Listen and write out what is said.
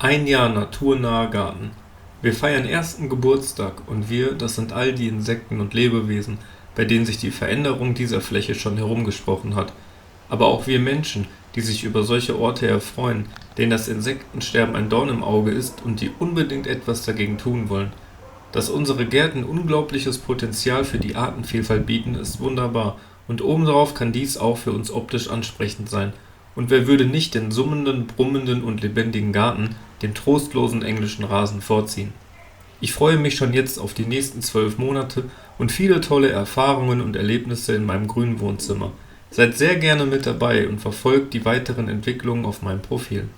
Ein Jahr naturnaher Garten. Wir feiern ersten Geburtstag und wir, das sind all die Insekten und Lebewesen, bei denen sich die Veränderung dieser Fläche schon herumgesprochen hat. Aber auch wir Menschen, die sich über solche Orte erfreuen, denen das Insektensterben ein Dorn im Auge ist und die unbedingt etwas dagegen tun wollen. Dass unsere Gärten unglaubliches Potenzial für die Artenvielfalt bieten, ist wunderbar und obendrauf kann dies auch für uns optisch ansprechend sein. Und wer würde nicht den summenden, brummenden und lebendigen Garten dem trostlosen englischen Rasen vorziehen? Ich freue mich schon jetzt auf die nächsten 12 Monate und viele tolle Erfahrungen und Erlebnisse in meinem grünen Wohnzimmer. Seid sehr gerne mit dabei und verfolgt die weiteren Entwicklungen auf meinem Profil.